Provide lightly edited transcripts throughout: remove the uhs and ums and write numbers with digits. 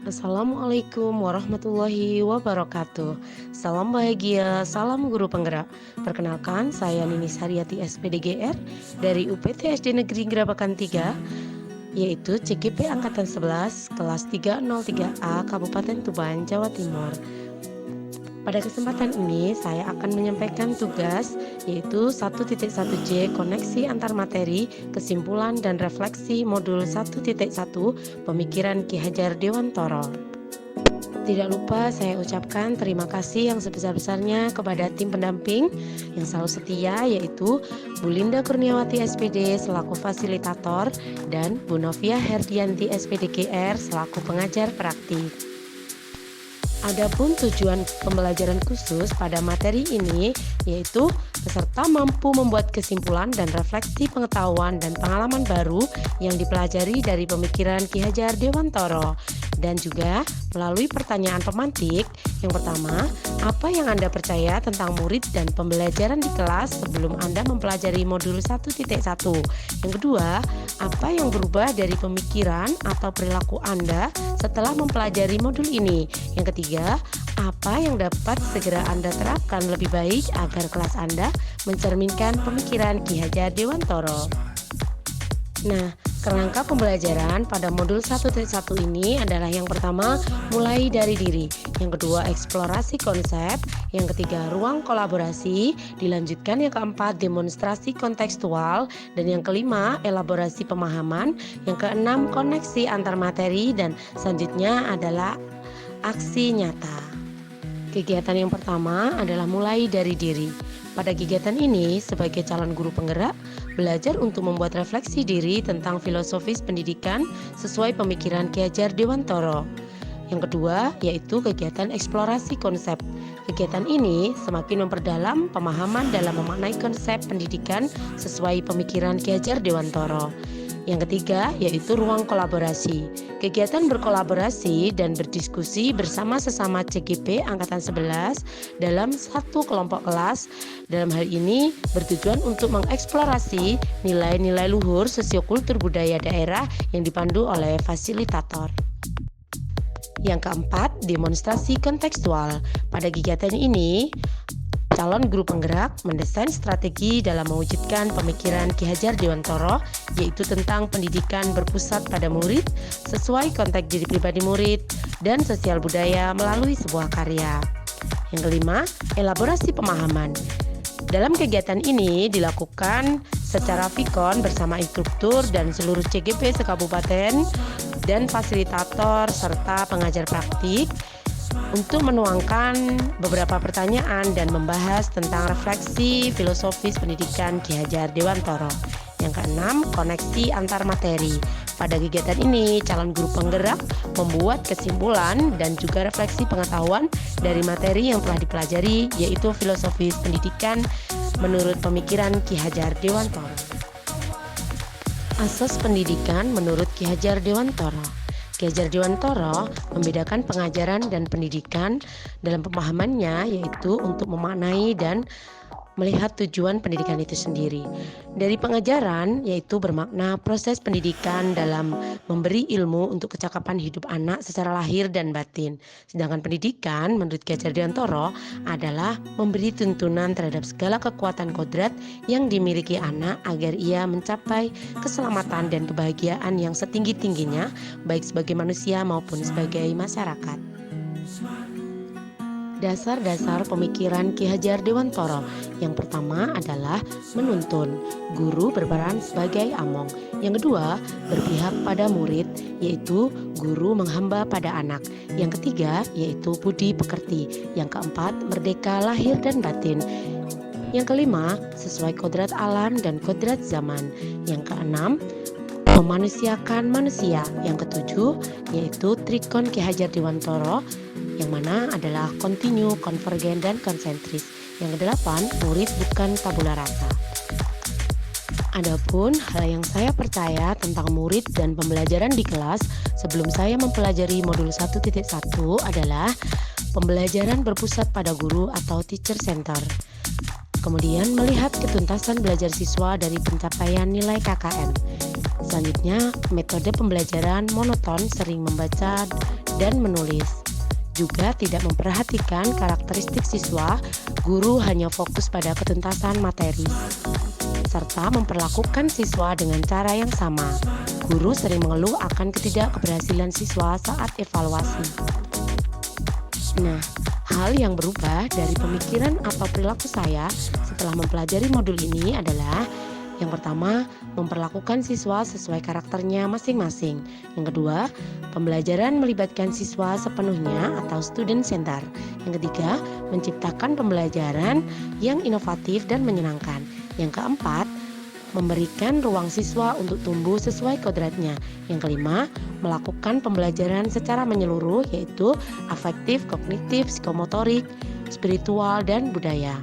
Assalamualaikum warahmatullahi wabarakatuh. Salam bahagia, salam guru penggerak. Perkenalkan, saya Ninis Haryati SPDGR dari UPT SD Negeri Gerabakan 3, yaitu CGP Angkatan 11, kelas 303A, Kabupaten Tuban, Jawa Timur. Pada kesempatan ini saya akan menyampaikan tugas yaitu 1.1J koneksi antar materi, kesimpulan dan refleksi modul 1.1 pemikiran Ki Hajar Dewantoro. Tidak lupa saya ucapkan terima kasih yang sebesar-besarnya kepada tim pendamping yang selalu setia, yaitu Bu Linda Kurniawati SPD selaku fasilitator dan Bu Novia Herdianti SPDGR selaku pengajar praktik. Adapun tujuan pembelajaran khusus pada materi ini yaitu peserta mampu membuat kesimpulan dan refleksi pengetahuan dan pengalaman baru yang dipelajari dari pemikiran Ki Hajar Dewantoro, dan juga melalui pertanyaan pemantik. Yang pertama, apa yang Anda percaya tentang murid dan pembelajaran di kelas sebelum Anda mempelajari modul 1.1? Yang kedua, apa yang berubah dari pemikiran atau perilaku Anda setelah mempelajari modul ini? Yang ketiga, apa yang dapat segera Anda terapkan lebih baik agar kelas Anda mencerminkan pemikiran Ki Hajar Dewantoro? Nah, kerangka pembelajaran pada modul 1.1 ini adalah yang pertama, mulai dari diri. Yang kedua, eksplorasi konsep. Yang ketiga, ruang kolaborasi. Dilanjutkan yang keempat, demonstrasi kontekstual. Dan yang kelima, elaborasi pemahaman. Yang keenam, koneksi antar materi. Dan selanjutnya adalah aksi nyata. Kegiatan yang pertama adalah mulai dari diri. Pada kegiatan ini, sebagai calon guru penggerak, belajar untuk membuat refleksi diri tentang filosofis pendidikan sesuai pemikiran Ki Hajar Dewantoro. Yang kedua, yaitu kegiatan eksplorasi konsep. Kegiatan ini semakin memperdalam pemahaman dalam memaknai konsep pendidikan sesuai pemikiran Ki Hajar Dewantoro. Yang ketiga, yaitu ruang kolaborasi. Kegiatan berkolaborasi dan berdiskusi bersama sesama CGP Angkatan 11 dalam satu kelompok kelas. Dalam hal ini bertujuan untuk mengeksplorasi nilai-nilai luhur sosiokultur budaya daerah yang dipandu oleh fasilitator. Yang keempat, demonstrasi kontekstual. Pada kegiatan ini, calon guru penggerak mendesain strategi dalam mewujudkan pemikiran Ki Hajar Dewantoro, yaitu tentang pendidikan berpusat pada murid sesuai konteks diri pribadi murid dan sosial budaya melalui sebuah karya. Yang kelima, elaborasi pemahaman. Dalam kegiatan ini dilakukan secara vikon bersama instruktur dan seluruh CGP sekabupaten dan fasilitator serta pengajar praktik untuk menuangkan beberapa pertanyaan dan membahas tentang refleksi filosofis pendidikan Ki Hajar Dewantoro. Yang keenam, koneksi antar materi. Pada kegiatan ini, calon guru penggerak membuat kesimpulan dan juga refleksi pengetahuan dari materi yang telah dipelajari, yaitu filosofis pendidikan menurut pemikiran Ki Hajar Dewantoro. Asas pendidikan menurut Ki Hajar Dewantoro. Ki Hajar Dewantoro membedakan pengajaran dan pendidikan dalam pemahamannya, yaitu untuk memaknai dan melihat tujuan pendidikan itu sendiri. Dari pengajaran, yaitu bermakna proses pendidikan dalam memberi ilmu untuk kecakapan hidup anak secara lahir dan batin. Sedangkan pendidikan menurut Ki Hajar Dewantoro adalah memberi tuntunan terhadap segala kekuatan kodrat yang dimiliki anak agar ia mencapai keselamatan dan kebahagiaan yang setinggi-tingginya, baik sebagai manusia maupun sebagai masyarakat. Dasar-dasar pemikiran Ki Hajar Dewantoro. Yang pertama adalah menuntun. Guru berperan sebagai among. Yang kedua, berpihak pada murid, yaitu guru menghamba pada anak. Yang ketiga, yaitu budi pekerti. Yang keempat, merdeka lahir dan batin. Yang kelima, sesuai kodrat alam dan kodrat zaman. Yang keenam, memanusiakan manusia. Yang ketujuh, yaitu trikon Ki Hajar Dewantoro, yang mana adalah kontinu, konvergen, dan konsentris. Yang kedelapan, murid bukan tabula rasa. Adapun hal yang saya percaya tentang murid dan pembelajaran di kelas sebelum saya mempelajari modul 1.1 adalah pembelajaran berpusat pada guru atau teacher center. Kemudian melihat ketuntasan belajar siswa dari pencapaian nilai KKM. Selanjutnya, metode pembelajaran monoton, sering membaca dan menulis. Juga tidak memperhatikan karakteristik siswa, guru hanya fokus pada ketuntasan materi. Serta memperlakukan siswa dengan cara yang sama. Guru sering mengeluh akan ketidakberhasilan siswa saat evaluasi. Nah, hal yang berubah dari pemikiran atau perilaku saya setelah mempelajari modul ini adalah yang pertama, memperlakukan siswa sesuai karakternya masing-masing. Yang kedua, pembelajaran melibatkan siswa sepenuhnya atau student center. Yang ketiga, menciptakan pembelajaran yang inovatif dan menyenangkan. Yang keempat, memberikan ruang siswa untuk tumbuh sesuai kodratnya. Yang kelima, melakukan pembelajaran secara menyeluruh yaitu afektif, kognitif, psikomotorik, spiritual, dan budaya.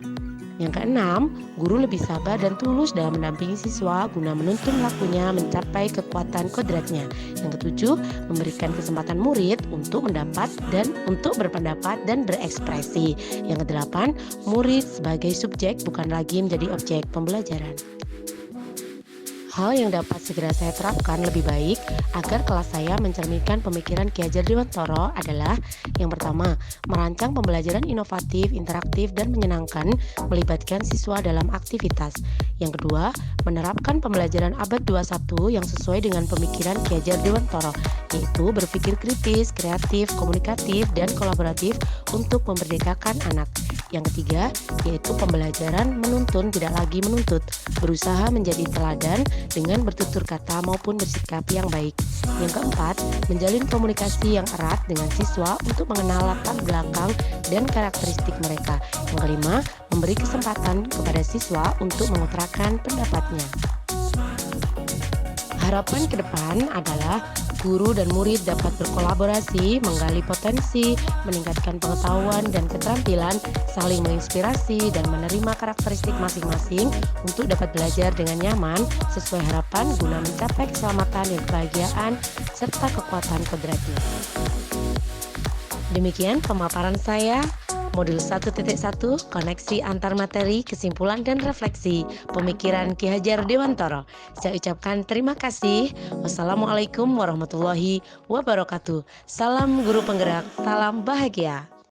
Yang keenam, guru lebih sabar dan tulus dalam mendampingi siswa guna menuntun lakunya mencapai kekuatan kodratnya. Yang ketujuh, memberikan kesempatan murid untuk berpendapat dan berekspresi. Yang kedelapan, murid sebagai subjek bukan lagi menjadi objek pembelajaran. Hal yang dapat segera saya terapkan lebih baik agar kelas saya mencerminkan pemikiran Ki Hajar Dewantara adalah yang pertama, merancang pembelajaran inovatif, interaktif, dan menyenangkan melibatkan siswa dalam aktivitas. Yang kedua, menerapkan pembelajaran abad 21 yang sesuai dengan pemikiran Ki Hajar Dewantara, yaitu berpikir kritis, kreatif, komunikatif, dan kolaboratif untuk memerdekakan anak. Yang ketiga, yaitu pembelajaran menuntun tidak lagi menuntut, berusaha menjadi teladan dengan bertutur kata maupun bersikap yang baik. Yang keempat, menjalin komunikasi yang erat dengan siswa untuk mengenal latar belakang dan karakteristik mereka. Yang kelima, memberi kesempatan kepada siswa untuk mengutarakan pendapatnya. Harapan ke depan adalah guru dan murid dapat berkolaborasi, menggali potensi, meningkatkan pengetahuan dan keterampilan, saling menginspirasi dan menerima karakteristik masing-masing untuk dapat belajar dengan nyaman sesuai harapan guna mencapai keselamatan dan kebahagiaan serta kekuatan kodratnya. Demikian pemaparan saya. Modul 1.1 Koneksi Antar Materi, Kesimpulan dan Refleksi Pemikiran Ki Hajar Dewantara. Saya ucapkan terima kasih. Wassalamualaikum warahmatullahi wabarakatuh. Salam guru penggerak, salam bahagia.